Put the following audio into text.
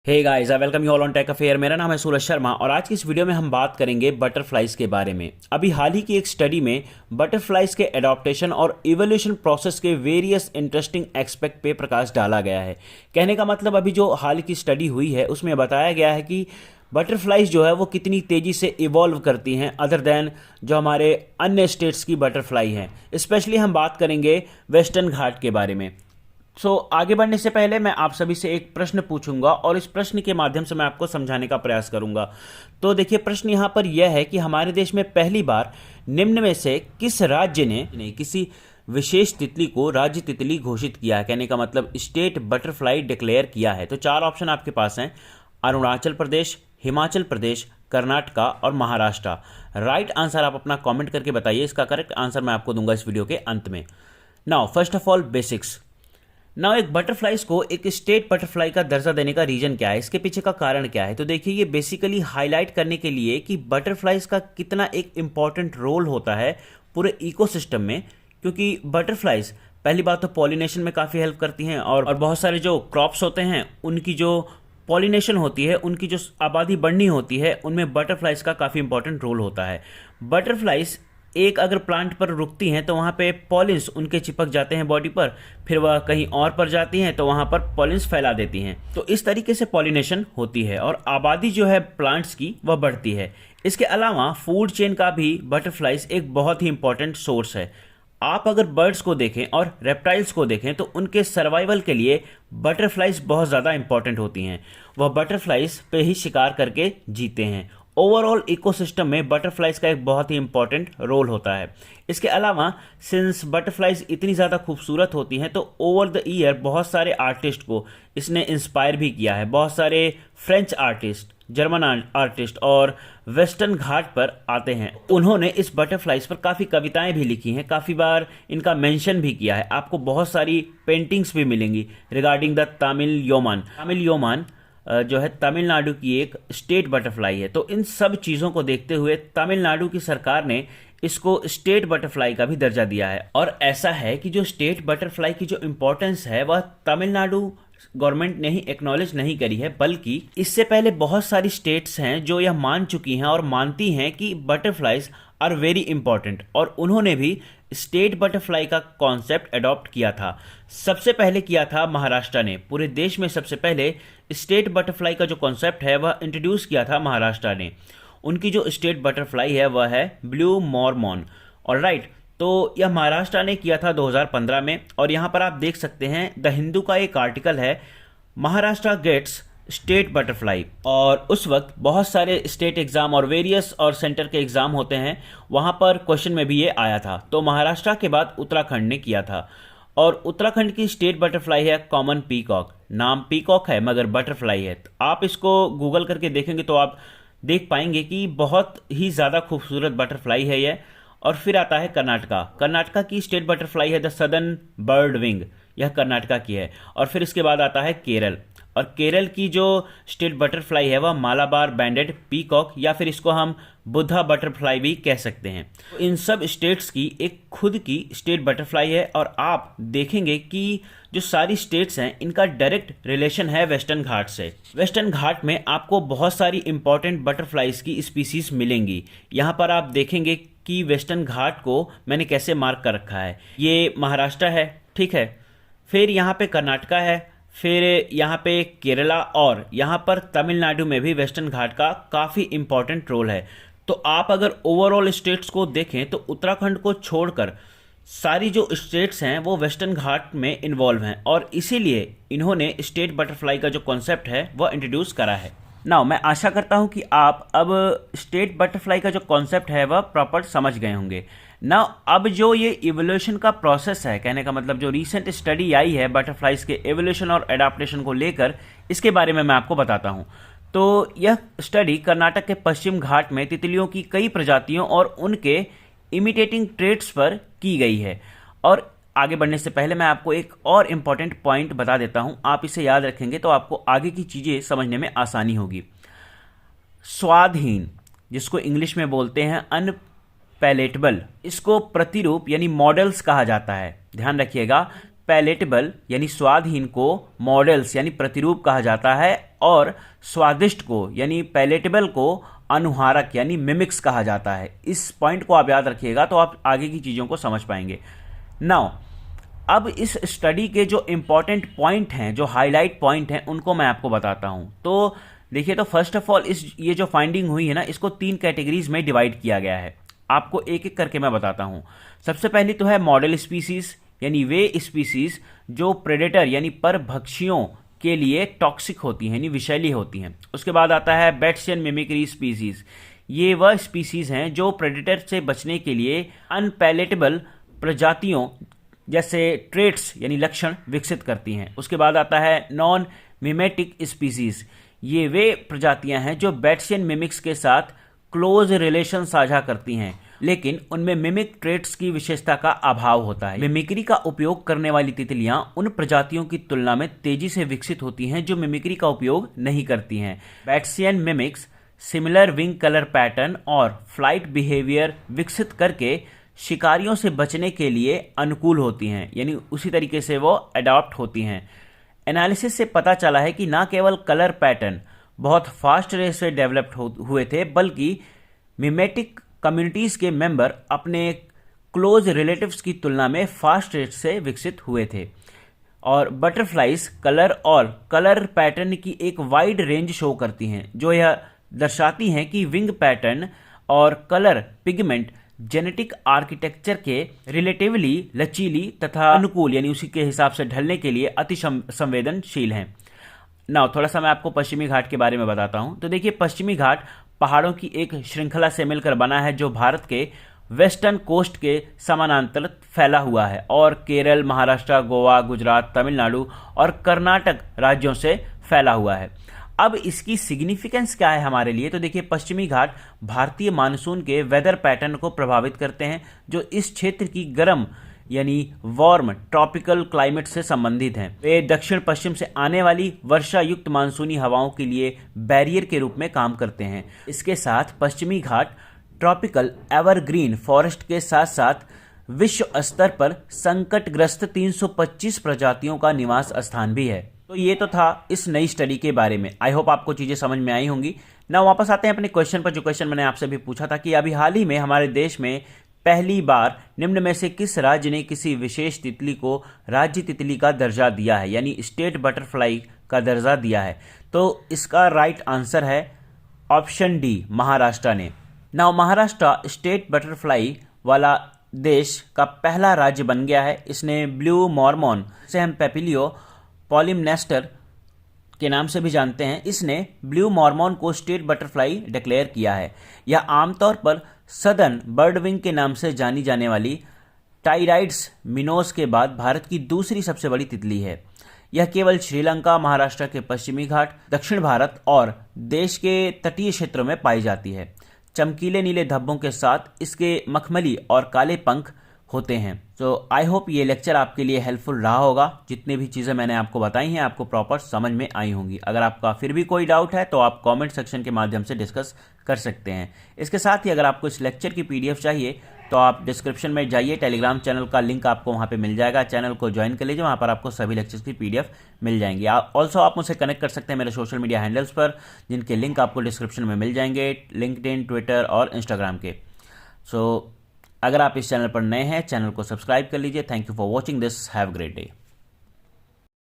Hey guys, I welcome you all on Tech Affair. मेरा नाम है सूरज शर्मा और आज की इस वीडियो में हम बात करेंगे बटरफ्लाइज के बारे में। अभी हाल ही की एक स्टडी में बटरफ्लाइज के एडॉप्टेशन और इवोल्यूशन प्रोसेस के वेरियस इंटरेस्टिंग एस्पेक्ट पे प्रकाश डाला गया है। कहने का मतलब अभी जो हाल की स्टडी हुई है उसमें बताया गया है कि बटरफ्लाइज जो है वो कितनी तेज़ी से इवॉल्व करती हैं अदर दैन जो हमारे अन्य स्टेट्स की बटरफ्लाई हैं। स्पेशली हम बात करेंगे वेस्टर्न घाट के बारे में। आगे बढ़ने से पहले मैं आप सभी से एक प्रश्न पूछूंगा और इस प्रश्न के माध्यम से मैं आपको समझाने का प्रयास करूंगा। तो देखिए, प्रश्न यहाँ पर यह है कि हमारे देश में पहली बार निम्न में से किस राज्य ने किसी विशेष तितली को राज्य तितली घोषित किया है। कहने का मतलब स्टेट बटरफ्लाई डिक्लेयर किया है। तो चार ऑप्शन आपके पास हैं: अरुणाचल प्रदेश, हिमाचल प्रदेश, कर्नाटका और महाराष्ट्र। राइट आंसर आप अपना कॉमेंट करके बताइए। इसका करेक्ट आंसर मैं आपको दूंगा इस वीडियो के अंत में। Now first of all basics. एक बटरफ्लाइज को एक स्टेट बटरफ्लाई का दर्जा देने का रीजन क्या है, इसके पीछे का कारण क्या है। तो देखिए, ये बेसिकली हाईलाइट करने के लिए कि बटरफ्लाइज का कितना एक इम्पॉर्टेंट रोल होता है पूरे इकोसिस्टम में। क्योंकि बटरफ्लाइज पहली बात तो पॉलिनेशन में काफ़ी हेल्प करती हैं और बहुत सारे जो क्रॉप्स होते हैं उनकी जो पॉलिनेशन होती है, उनकी जो आबादी बढ़नी होती है, उनमें बटरफ्लाइज का काफ़ी इंपॉर्टेंट रोल होता है। बटरफ्लाइज एक अगर प्लांट पर रुकती हैं तो वहाँ पे पॉलिन्स उनके चिपक जाते हैं बॉडी पर, फिर वह कहीं और पर जाती हैं तो वहाँ पर पॉलिन्स फैला देती हैं। तो इस तरीके से पॉलिनेशन होती है और आबादी जो है प्लांट्स की वह बढ़ती है। इसके अलावा फूड चेन का भी बटरफ्लाइज एक बहुत ही इंपॉर्टेंट सोर्स है। आप अगर बर्ड्स को देखें और रेप्टाइल्स को देखें तो उनके सर्वाइवल के लिए बटरफ्लाइज बहुत ज़्यादा इंपॉर्टेंट होती हैं। वह बटरफ्लाइज पे ही शिकार करके जीते हैं। ओवरऑल इकोसिस्टम में बटरफ्लाइज का एक बहुत ही इंपॉर्टेंट रोल होता है। इसके अलावा सिंस बटरफ्लाइज इतनी ज़्यादा खूबसूरत होती हैं तो ओवर द ईयर बहुत सारे आर्टिस्ट को इसने इंस्पायर भी किया है। बहुत सारे फ्रेंच आर्टिस्ट, जर्मन आर्टिस्ट और वेस्टर्न घाट पर आते हैं। उन्होंने इस बटरफ्लाइज पर काफ़ी कविताएं भी लिखी हैं, काफ़ी बार इनका मेंशन भी किया है। आपको बहुत सारी पेंटिंग्स भी मिलेंगी रिगार्डिंग द तमिल योमान। तमिल योमान जो है तमिलनाडु की एक स्टेट बटरफ्लाई है। तो इन सब चीज़ों को देखते हुए तमिलनाडु की सरकार ने इसको स्टेट बटरफ्लाई का भी दर्जा दिया है। और ऐसा है कि जो स्टेट बटरफ्लाई की जो इम्पोर्टेंस है वह तमिलनाडु गवर्नमेंट ने ही एक्नॉलेज नहीं करी है, बल्कि इससे पहले बहुत सारी स्टेट्स हैं जो यह मान चुकी हैं और मानती हैं कि बटरफ्लाइज आर वेरी इंपॉर्टेंट, और उन्होंने भी स्टेट बटरफ्लाई का कॉन्सेप्ट अडॉप्ट किया था। सबसे पहले किया था महाराष्ट्र ने। पूरे देश में सबसे पहले स्टेट बटरफ्लाई का जो कॉन्सेप्ट है वह इंट्रोड्यूस किया था महाराष्ट्र ने। उनकी जो स्टेट बटरफ्लाई है वह है ब्लू मॉर्मॉन। और राइट, तो यह महाराष्ट्र ने किया था 2015 में। और यहाँ पर आप देख सकते हैं द हिंदू का एक आर्टिकल है, महाराष्ट्र गेट्स स्टेट बटरफ्लाई। और उस वक्त बहुत सारे स्टेट एग्ज़ाम और वेरियस और सेंटर के एग्ज़ाम होते हैं, वहाँ पर क्वेश्चन में भी ये आया था। तो महाराष्ट्र के बाद उत्तराखंड ने किया था और उत्तराखंड की स्टेट बटरफ्लाई है कॉमन पीकॉक। नाम पीकॉक है मगर बटरफ्लाई है। तो आप इसको गूगल करके देखेंगे तो आप देख पाएंगे कि बहुत ही ज़्यादा खूबसूरत बटरफ्लाई है यह। और फिर आता है कर्नाटका। कर्नाटका की स्टेट बटरफ्लाई है द सदर्न बर्ड विंग, यह कर्नाटका की है। और फिर इसके बाद आता है केरल, और केरल की जो स्टेट बटरफ्लाई है वह मालाबार बैंडेड पीकॉक, या फिर इसको हम बुद्धा बटरफ्लाई भी कह सकते हैं। तो इन सब स्टेट्स की एक खुद की स्टेट बटरफ्लाई है। और आप देखेंगे कि जो सारी स्टेट्स हैं इनका डायरेक्ट रिलेशन है वेस्टर्न घाट से। वेस्टर्न घाट में आपको बहुत सारी इंपॉर्टेंट बटरफ्लाइज की स्पीसीज मिलेंगी। यहाँ पर आप देखेंगे कि वेस्टर्न घाट को मैंने कैसे मार्क कर रखा है। ये महाराष्ट्र है, ठीक है, फिर यहाँ पे कर्नाटका है, फिर यहाँ पे केरला, और यहाँ पर तमिलनाडु में भी वेस्टर्न घाट का काफ़ी इंपॉर्टेंट रोल है। तो आप अगर ओवरऑल स्टेट्स को देखें तो उत्तराखंड को छोड़कर सारी जो स्टेट्स हैं वो वेस्टर्न घाट में इन्वॉल्व हैं, और इसीलिए इन्होंने स्टेट बटरफ्लाई का जो कॉन्सेप्ट है वह इंट्रोड्यूस करा है। मैं आशा करता हूं कि आप अब स्टेट बटरफ्लाई का जो कॉन्सेप्ट है वह प्रॉपर समझ गए होंगे। अब जो ये इवोल्यूशन का प्रोसेस है, कहने का मतलब जो रीसेंट स्टडी आई है बटरफ्लाइज के इवोल्यूशन और एडाप्टेशन को लेकर, इसके बारे में मैं आपको बताता हूं। तो यह स्टडी कर्नाटक के पश्चिम घाट में तितलियों की कई प्रजातियों और उनके इमिटेटिंग ट्रेट्स पर की गई है। और आगे बढ़ने से पहले मैं आपको एक और इम्पॉर्टेंट पॉइंट बता देता हूं। आप इसे याद रखेंगे तो आपको आगे की चीज़ें समझने में आसानी होगी। स्वादहीन, जिसको इंग्लिश में बोलते हैं अनपैलेटेबल, इसको प्रतिरूप यानी मॉडल्स कहा जाता है। ध्यान रखिएगा, पैलेटेबल यानी स्वादहीन को मॉडल्स यानी प्रतिरूप कहा जाता है, और स्वादिष्ट को यानी पैलेटेबल को अनुहारक यानी मिमिक्स कहा जाता है। इस पॉइंट को आप याद रखिएगा तो आप आगे की चीज़ों को समझ पाएंगे। नाउ अब इस स्टडी के जो इम्पॉर्टेंट पॉइंट हैं, जो हाईलाइट पॉइंट हैं, उनको मैं आपको बताता हूं। तो देखिए, तो फर्स्ट ऑफ ऑल ये जो फाइंडिंग हुई है ना, इसको 3 कैटेगरीज में डिवाइड किया गया है। आपको एक एक करके मैं बताता हूं। सबसे पहली तो है मॉडल स्पीसीज, यानी वे स्पीसीज जो प्रेडेटर यानी परभक्षियों के लिए टॉक्सिक होती हैं, यानी विषैली होती हैं। उसके बाद आता है बैट्सियन मिमिक्री स्पीसीज। ये वह स्पीसीज हैं जो प्रेडेटर से बचने के लिए अनपैलेटेबल प्रजातियों जैसे ट्रेट्स यानी लक्षण विकसित करती हैं। उसके बाद आता है नॉन मिमेटिक स्पीसीज। ये वे प्रजातियां हैं जो बैट्सियन मिमिक्स के साथ क्लोज रिलेशन साझा करती हैं, लेकिन उनमें मिमिक ट्रेट्स की विशेषता का अभाव होता है। मिमिक्री का उपयोग करने वाली तितलियां उन प्रजातियों की तुलना में तेजी से विकसित होती हैं जो मिमिक्री का उपयोग नहीं करती हैं। Batesian mimics similar wing colour pattern और फ्लाइट बिहेवियर विकसित करके शिकारियों से बचने के लिए अनुकूल होती हैं, यानी उसी तरीके से वो अडॉप्ट होती हैं। एनालिसिस से पता चला है कि न केवल कलर पैटर्न बहुत फास्ट रेट से डेवलप्ड हुए थे, बल्कि मिमेटिक कम्युनिटीज के मेंबर अपने क्लोज रिलेटिव्स की तुलना में फास्ट रेट से विकसित हुए थे। और बटरफ्लाइज कलर और कलर पैटर्न की एक वाइड रेंज शो करती हैं, जो यह दर्शाती हैं कि विंग पैटर्न और कलर पिगमेंट जेनेटिक आर्किटेक्चर के रिलेटिवली लचीली तथा अनुकूल यानी उसी के हिसाब से ढलने के लिए अति संवेदनशील हैं। नाउ थोड़ा सा मैं आपको पश्चिमी घाट के बारे में बताता हूं। तो देखिए, पश्चिमी घाट पहाड़ों की एक श्रृंखला से मिलकर बना है जो भारत के वेस्टर्न कोस्ट के समानांतर फैला हुआ है और केरल, महाराष्ट्र, गोवा, गुजरात, तमिलनाडु और कर्नाटक राज्यों से फैला हुआ है। अब इसकी सिग्निफिकेंस क्या है हमारे लिए? तो देखिए, पश्चिमी घाट भारतीय मानसून के वेदर पैटर्न को प्रभावित करते हैं, जो इस क्षेत्र की गर्म यानी वार्म ट्रॉपिकल क्लाइमेट से संबंधित हैं। वे दक्षिण पश्चिम से आने वाली वर्षा युक्त मानसूनी हवाओं के लिए बैरियर के रूप में काम करते हैं। इसके साथ पश्चिमी घाट ट्रॉपिकल एवरग्रीन फॉरेस्ट के साथ साथ विश्व स्तर पर संकटग्रस्त 325 प्रजातियों का निवास स्थान भी है। तो ये तो था इस नई स्टडी के बारे में। आई होप आपको चीजें समझ में आई होंगी। ना वापस आते हैं अपने क्वेश्चन पर, जो क्वेश्चन मैंने आपसे भी पूछा था कि अभी हाल ही में हमारे देश में पहली बार निम्न में से किस राज्य ने किसी विशेष तितली को राज्य तितली का दर्जा दिया है, यानी स्टेट बटरफ्लाई का दर्जा दिया है? तो इसका राइट आंसर है ऑप्शन डी, महाराष्ट्र ने। नाउ महाराष्ट्र स्टेट बटरफ्लाई वाला देश का पहला राज्य बन गया है। इसने ब्लू मॉर्मोन, जिसे हम पेपिलियो पॉलिमनेस्टर के नाम से भी जानते हैं, इसने ब्लू मॉर्मोन को स्टेट बटरफ्लाई डिक्लेयर किया है। यह आमतौर पर सदर्न बर्डविंग के नाम से जानी जाने वाली टाइराइड्स मिनोस के बाद भारत की दूसरी सबसे बड़ी तितली है। यह केवल श्रीलंका, महाराष्ट्र के पश्चिमी घाट, दक्षिण भारत और देश के तटीय क्षेत्रों में पाई जाती है। चमकीले नीले धब्बों के साथ इसके मखमली और काले पंख होते हैं। तो आई होप ये लेक्चर आपके लिए हेल्पफुल रहा होगा। जितनी भी चीज़ें मैंने आपको बताई हैं आपको प्रॉपर समझ में आई होंगी। अगर आपका फिर भी कोई डाउट है तो आप कमेंट सेक्शन के माध्यम से डिस्कस कर सकते हैं। इसके साथ ही अगर आपको इस लेक्चर की पीडीएफ चाहिए तो आप डिस्क्रिप्शन में जाइए, टेलीग्राम चैनल का लिंक आपको वहाँ पे मिल जाएगा। चैनल को ज्वाइन कर लीजिए, वहाँ पर आपको सभी लेक्चर्स की पीडीएफ मिल जाएंगी। ऑल्सो आप मुझसे कनेक्ट कर सकते हैं मेरे सोशल मीडिया हैंडल्स पर, जिनके लिंक आपको डिस्क्रिप्शन में मिल जाएंगे, लिंक्डइन, ट्विटर और इंस्टाग्राम के। सो अगर आप इस चैनल पर नए हैं, चैनल को सब्सक्राइब कर लीजिए। Thank you for watching this. Have a great day.